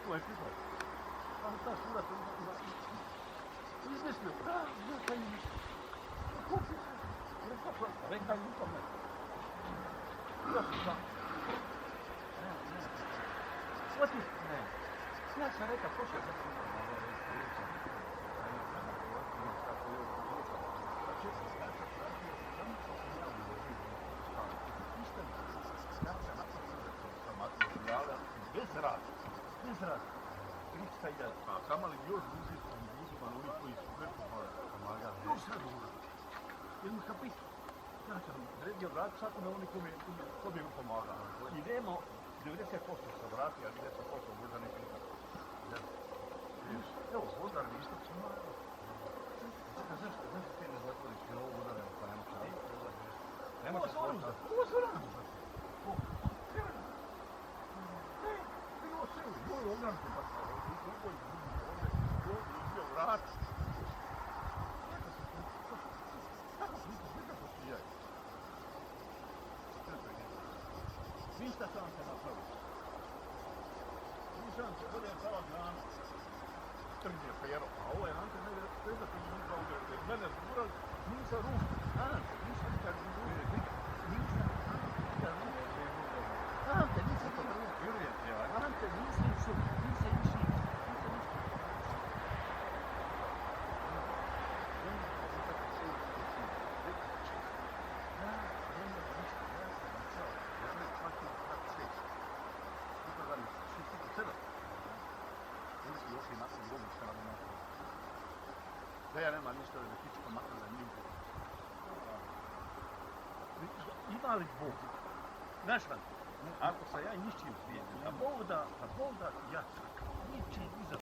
Kako je pisao? Pa ta šura to izmislio. Da, neka im. Reka im nikome. Još sam. Shvatiš? Ne. Ja sam rekao, pošao da sam. Bez rada. Krista ide, a kamali još ljudima, oni koji su vrtu pomagali. Još sad ura. Jer mi kapit. Ja sam redio vrat, sad me oni ko bi mu pomagao. Idemo, 90% se vrati, a 10% možda neće nikako. Evo, Vodar mi isto su malo. Zašto ti ne zatvoriš jer ovo Vodareva pa nema čas? Nema se sporta. Ovo se rano. Moj ogran se pa kao, ovo je izbio vrat. Neka se sijaj. Ništa sam se napravio. Nisam se vodio cala dana. Trgnje pero, a ovo je Ante mene predati njega ovdje. Mene zgurali, nisam ruš. Ante, nisam nikad ruš. Ante, nisam to ruš. Ante, nisam su, nisam išli. Da ja nema ništa da tičko makar da njim. Ima li Bog? Znaš vam, ako se ja ničim svijetim, a Bog da ja čak, ničim iza